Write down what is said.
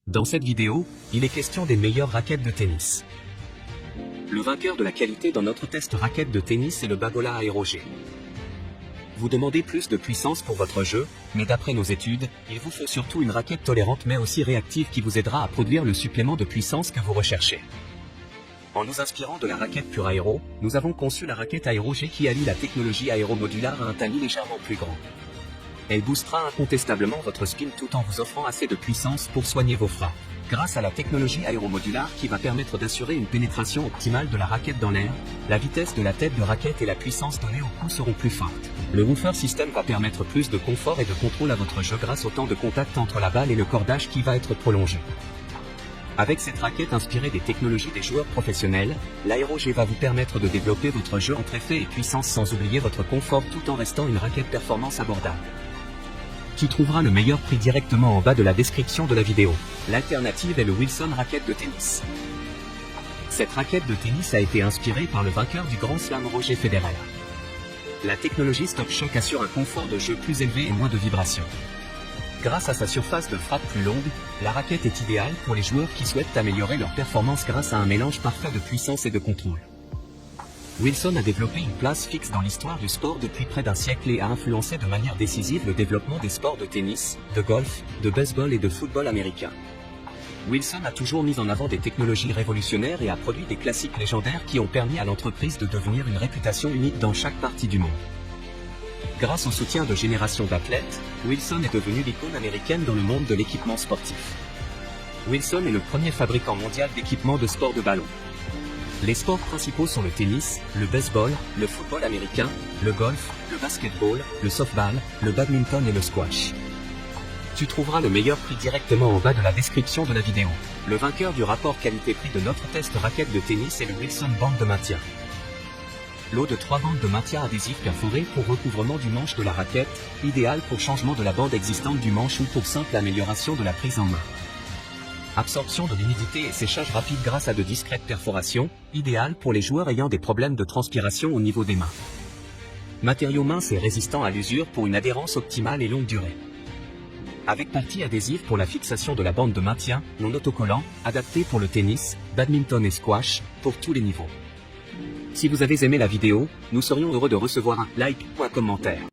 Dans cette vidéo, il est question des meilleures raquettes de tennis. Le vainqueur de la qualité dans notre test raquette de tennis est le Babolat Aero G. Vous demandez plus de puissance pour votre jeu, mais d'après nos études, il vous faut surtout une raquette tolérante mais aussi réactive qui vous aidera à produire le supplément de puissance que vous recherchez. En nous inspirant de la raquette Pure Aero, nous avons conçu la raquette Aero G qui allie la technologie aéromodular à un tamis légèrement plus grand. Elle boostera incontestablement votre spin tout en vous offrant assez de puissance pour soigner vos frappes. Grâce à la technologie aéromodular qui va permettre d'assurer une pénétration optimale de la raquette dans l'air, la vitesse de la tête de raquette et la puissance donnée au coup seront plus fortes. Le woofer system va permettre plus de confort et de contrôle à votre jeu grâce au temps de contact entre la balle et le cordage qui va être prolongé. Avec cette raquette inspirée des technologies des joueurs professionnels, l'Aero G va vous permettre de développer votre jeu entre effet et puissance sans oublier votre confort tout en restant une raquette performance abordable. Tu trouveras le meilleur prix directement en bas de la description de la vidéo. L'alternative est le Wilson raquette de tennis. Cette raquette de tennis a été inspirée par le vainqueur du Grand Slam Roger Federer. La technologie Stop Shock assure un confort de jeu plus élevé et moins de vibrations. Grâce à sa surface de frappe plus longue, la raquette est idéale pour les joueurs qui souhaitent améliorer leur performance grâce à un mélange parfait de puissance et de contrôle. Wilson a développé une place fixe dans l'histoire du sport depuis près d'un siècle et a influencé de manière décisive le développement des sports de tennis, de golf, de baseball et de football américain. Wilson a toujours mis en avant des technologies révolutionnaires et a produit des classiques légendaires qui ont permis à l'entreprise de devenir une réputation unique dans chaque partie du monde. Grâce au soutien de générations d'athlètes, Wilson est devenu l'icône américaine dans le monde de l'équipement sportif. Wilson est le premier fabricant mondial d'équipements de sport de ballon. Les sports principaux sont le tennis, le baseball, le football américain, le golf, le basketball, le softball, le badminton et le squash. Tu trouveras le meilleur prix directement en bas de la description de la vidéo. Le vainqueur du rapport qualité-prix de notre test raquette de tennis est le Wilson bande de maintien. Lot de 3 bandes de maintien adhésif perforées pour recouvrement du manche de la raquette, idéal pour changement de la bande existante du manche ou pour simple amélioration de la prise en main. Absorption de l'humidité et séchage rapide grâce à de discrètes perforations, idéal pour les joueurs ayant des problèmes de transpiration au niveau des mains. Matériau mince et résistant à l'usure pour une adhérence optimale et longue durée. Avec partie adhésive pour la fixation de la bande de maintien, non autocollant, adapté pour le tennis, badminton et squash, pour tous les niveaux. Si vous avez aimé la vidéo, nous serions heureux de recevoir un like ou un commentaire.